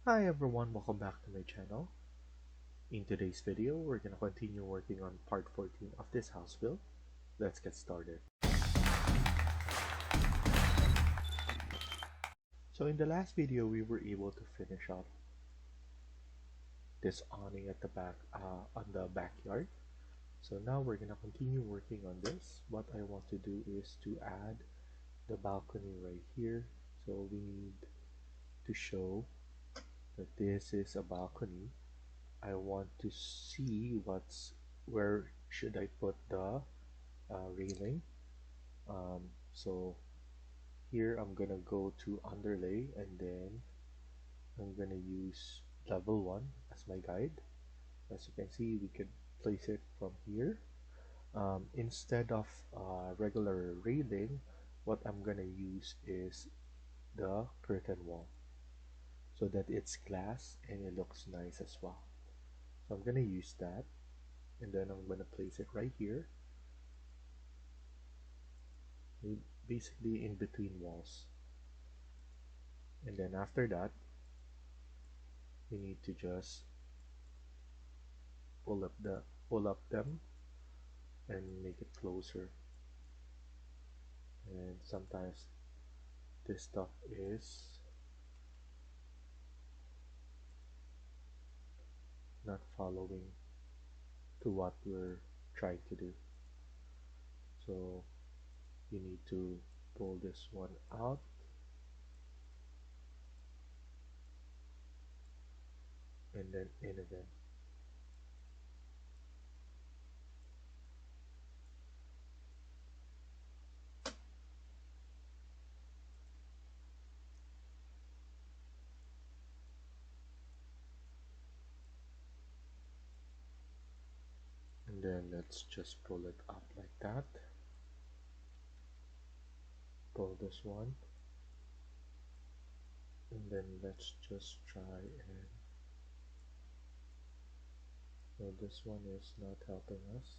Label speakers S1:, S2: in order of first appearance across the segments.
S1: Hi everyone, welcome back to my channel. In today's video, we're going to continue working on part 14 of this house build. Let's get started. So in the last video, we were able to finish up this awning at the back, on the backyard. So now we're going to continue working on this. What I want to do is to add the balcony right here. So we need to show that this is a balcony. I want to see where should I put the railing. So here I'm gonna go to underlay, and then I'm gonna use level 1 as my guide. As you can see, we can place it from here. Instead of regular railing, what I'm gonna use is the curtain wall, so that it's glass and it looks nice as well. So I'm gonna use that, and then I'm gonna place it right here, basically in between walls. And then after that, we need to just pull up them and make it closer. And sometimes this stuff is not following to what we're trying to do. So you need to pull this one out, and then in again. And then let's just pull it up like that. Pull this one, and then let's just try and so this one is not helping us.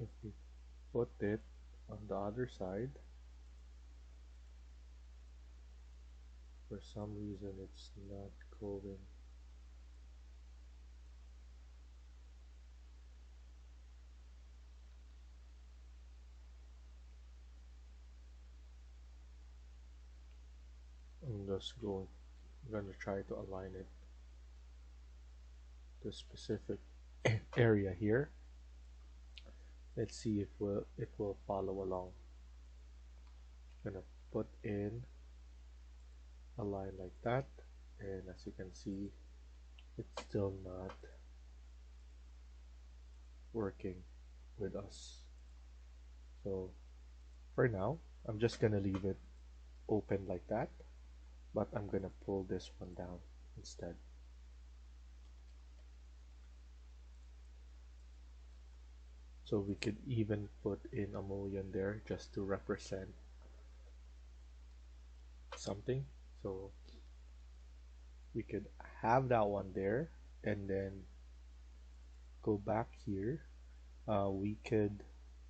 S1: If we put it on the other side, for some reason it's not going. I'm just gonna try to align it to a specific area here. Let's see if it will follow along. Gonna put in a line like that, and as you can see, it's still not working with us. So for now, I'm just gonna leave it open like that, but I'm gonna pull this one down instead. So we could even put in a mullion there just to represent something. So we could have that one there, and then go back here. We could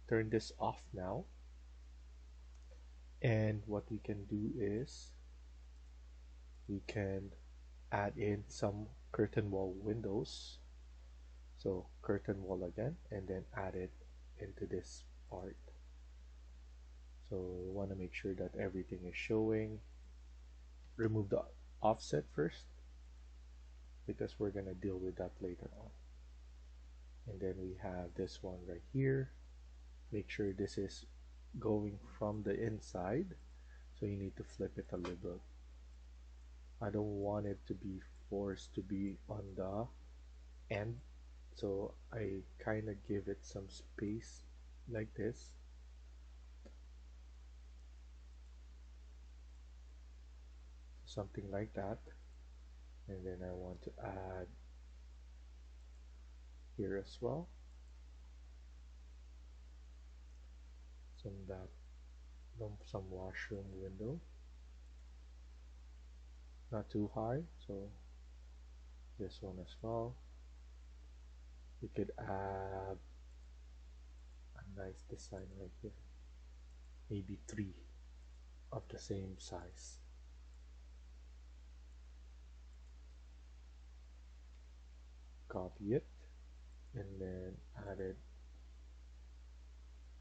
S1: turn this off now, and what we can do is we can add in some curtain wall windows. So curtain wall again, and then add it into this part. So we want to make sure that everything is showing. Remove the offset first, because we're going to deal with that later on. And then we have this one right here. Make sure this is going from the inside, so you need to flip it a little bit. I don't want it to be forced to be on the end, so I kind of give it some space like this. Something like that. And then I want to add here as well. Some washroom window, not too high, so this one as well. We could add a nice design right here, maybe three of the same size. Copy it and then add it,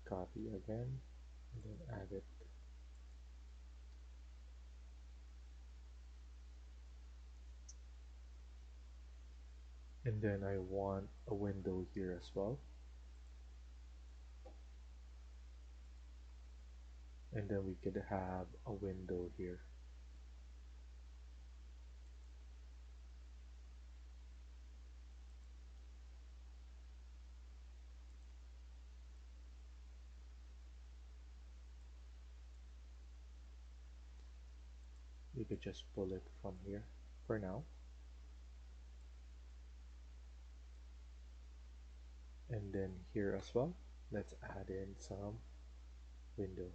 S1: copy again, and then add it. And then I want a window here as well. And then we could have a window here. We could just pull it from here for now. And then here as well, let's add in some window.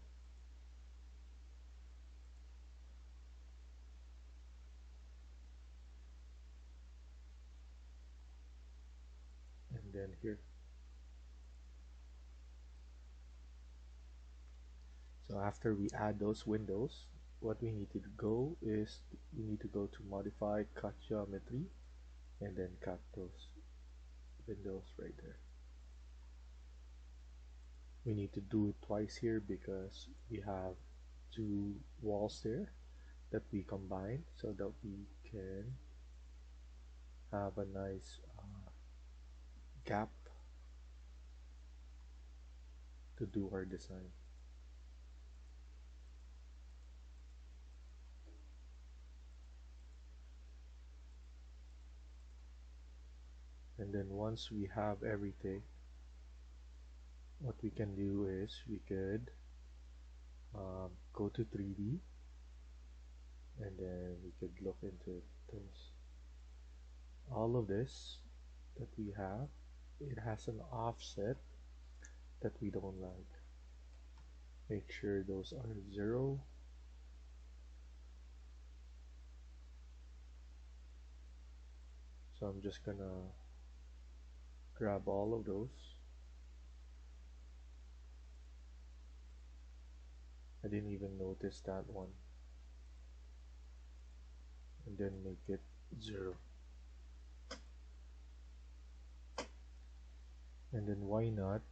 S1: And then here. So after we add those windows, what we need to go is we need to go to modify cut geometry and then cut those windows right there. We need to do it twice here because we have two walls there that we combine so that we can have a nice gap to do our design. And then once we have everything, what we can do is we could go to 3D and then we could look into those. All of this that we have, it has an offset that we don't like. Make sure those are 0. So I'm just gonna grab all of those. I didn't even notice that one. And then make it 0. And then why not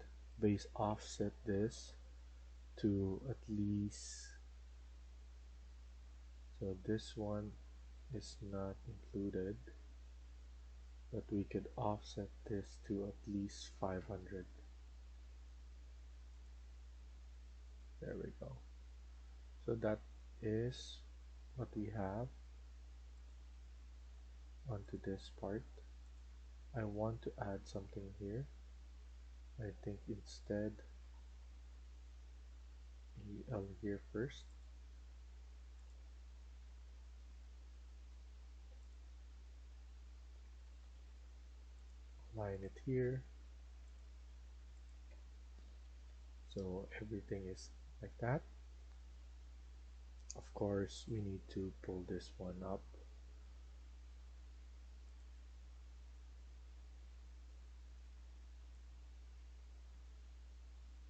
S1: base offset this to at least, so this one is not included, but we could offset this to at least 500. There we go. So that is what we have onto this part. I want to add something here. I think instead EL here first. Line it here. So everything is like that. Of course, we need to pull this one up.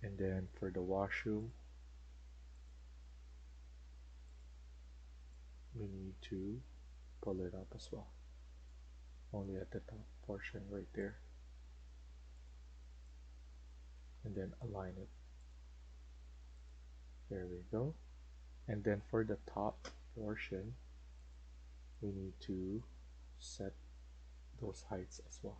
S1: And then for the washroom, we need to pull it up as well. Only at the top portion right there. And then align it. There we go. And then for the top portion, we need to set those heights as well.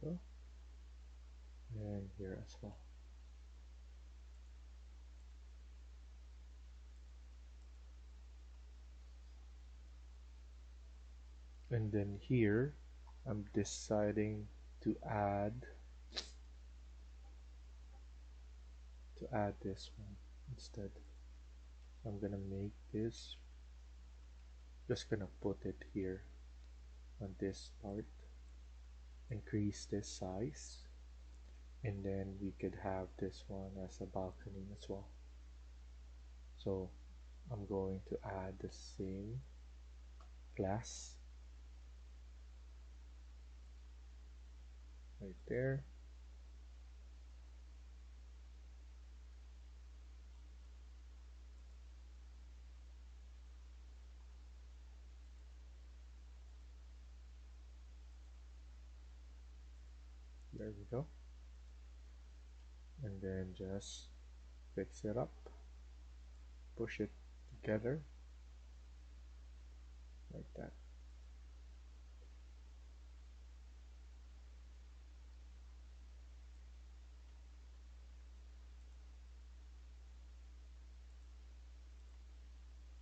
S1: we go. And here as well. And then here I'm deciding to add this one instead. I'm gonna make this, just gonna put it here on this part, increase this size, and then we could have this one as a balcony as well. So I'm going to add the same glass right there. There we go. And then just fix it up, push it together like that.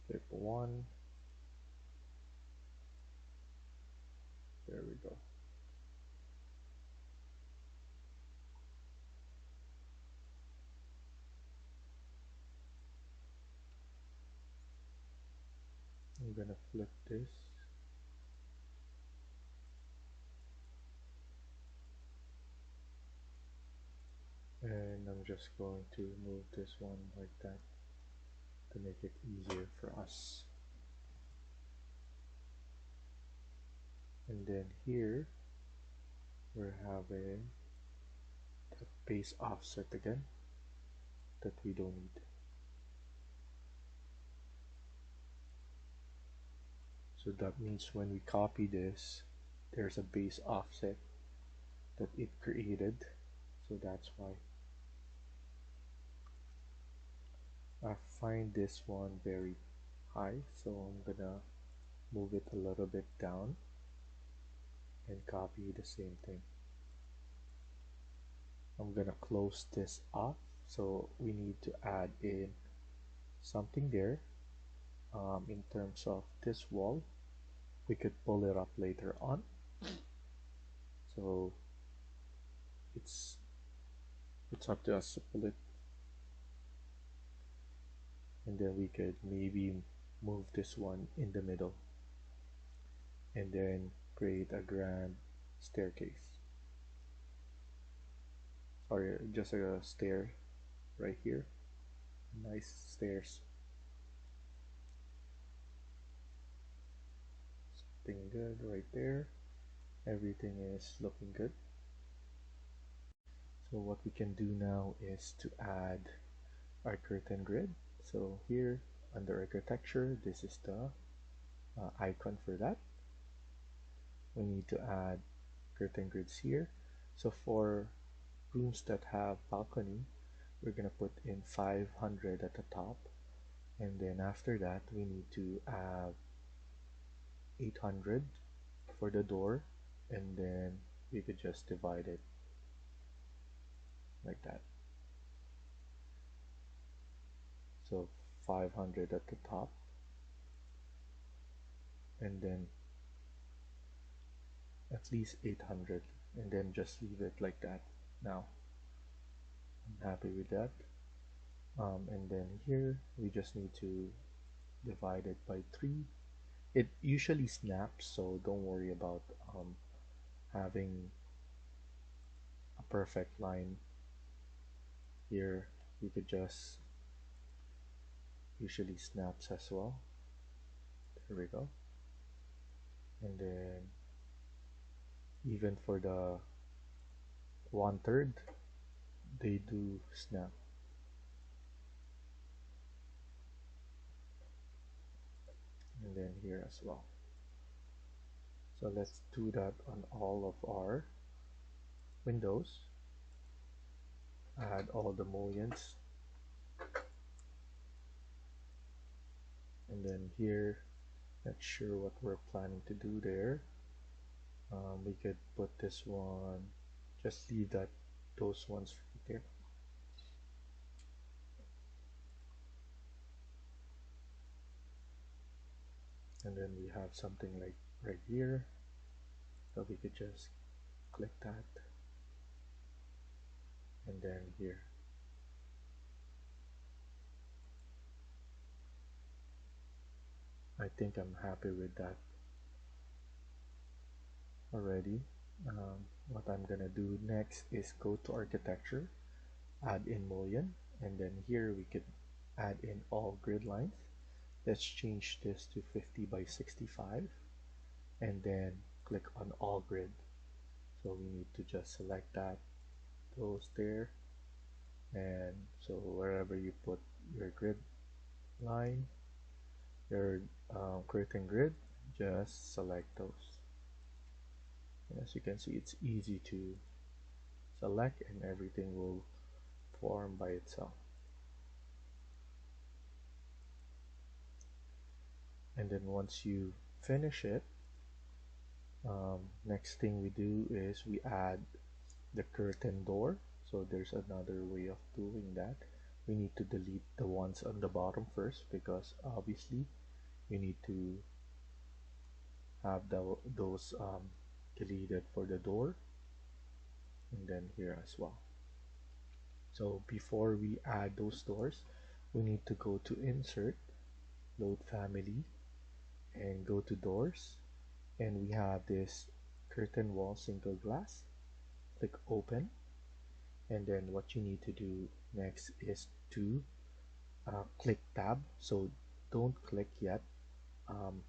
S1: Flip one. There we go. I'm gonna flip this. And I'm just going to move this one like that to make it easier for us. And then here we're having the base offset again that we don't need. So that means when we copy this, there's a base offset that it created. So that's why I find this one very high. So I'm gonna move it a little bit down and copy the same thing. I'm gonna close this off. So we need to add in something there. In terms of this wall, we could pull it up later on. So it's up to us to pull it, and then we could maybe move this one in the middle and then create a grand staircase, or just a stair right here. Nice stairs. Something good right there. Everything is looking good. So what we can do now is to add our curtain grid. So here under architecture, this is the icon for that. We need to add curtain grids here. So for rooms that have balcony, we're gonna put in 500 at the top, and then after that we need to have 800 for the door, and then we could just divide it like that. So 500 at the top, and then at least 800, and then just leave it like that. Now I'm happy with that. And then here we just need to divide it by 3. It usually snaps, so don't worry about having a perfect line here. You could just usually snaps as well. There we go. And then even for the 1/3, they do snap. And then here as well. So let's do that on all of our windows. Add all the mullions. And then here, not sure what we're planning to do there. We could put this one just leave that those ones right there. And then we have something like right here, so we could just click that, and then here. I think I'm happy with that already. What I'm gonna do next is go to architecture, add in mullion, and then here we could add in all grid lines. Let's change this to 50 by 65, and then click on all grid. So we need to just select that, those there, and so wherever you put your grid line, your curtain grid, just select those. And as you can see, it's easy to select and everything will form by itself. And then once you finish it, next thing we do is we add the curtain door. So there's another way of doing that. We need to delete the ones on the bottom first, because obviously we need to have those deleted for the door, and then here as well. So before we add those doors, we need to go to insert, load family, and go to doors, and we have this curtain wall single glass. Click open, and then what you need to do next is to click tab. So don't click yet.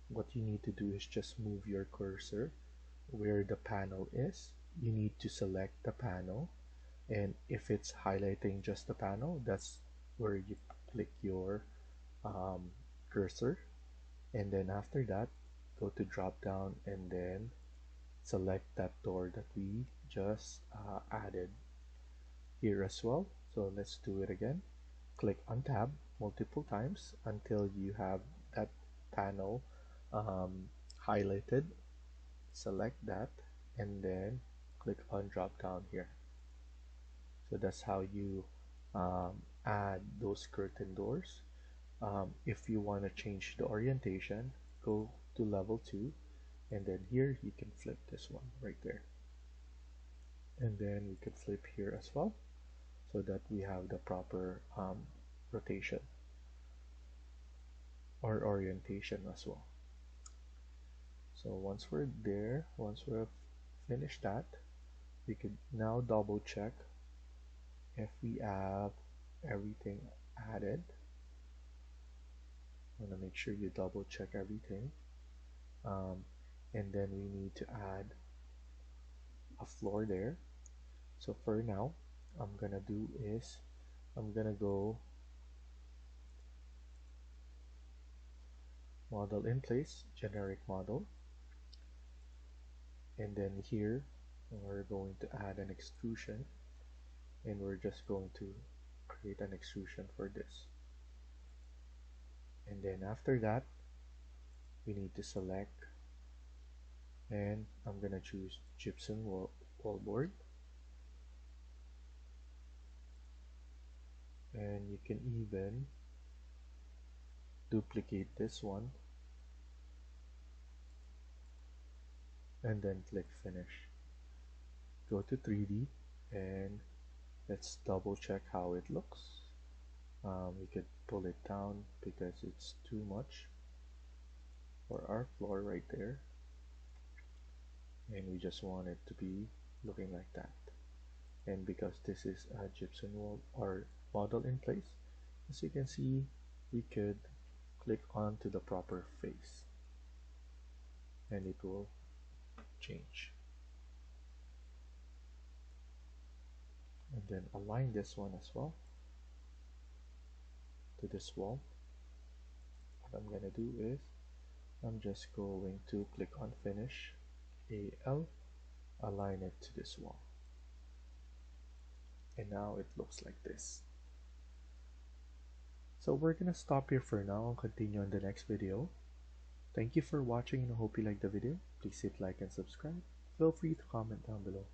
S1: What you need to do is just move your cursor where the panel is. You need to select the panel, and if it's highlighting just the panel, that's where you click your cursor. And then after that, go to drop down and then select that door that we just added here as well. So let's do it again. Click on tab multiple times until you have that panel highlighted. Select that and then click on drop down here. So that's how you add those curtain doors. If you want to change the orientation, go to level 2, and then here you can flip this one right there, and then we can flip here as well, so that we have the proper rotation or orientation as well. So once we're there, once we've finished that, we could now double check if we have everything added. Want to make sure you double check everything, and then we need to add a floor there. So for now, I'm gonna do is I'm gonna go model in place, generic model, and then here we're going to add an extrusion, and we're just going to create an extrusion for this. And then after that, we need to select, and I'm gonna choose gypsum wallboard, and you can even duplicate this one and then click finish. Go to 3D and let's double check how it looks. We could pull it down because it's too much for our floor right there, and we just want it to be looking like that. And because this is a gypsum wall or model in place, as you can see, we could click onto the proper face and it will change. And then align this one as well to this wall. What I'm gonna do is I'm just going to click on finish, AL, align it to this wall, and now it looks like this. So we're gonna stop here for now and continue on the next video. Thank you for watching, and I hope you liked the video. Please hit like and subscribe. Feel free to comment down below.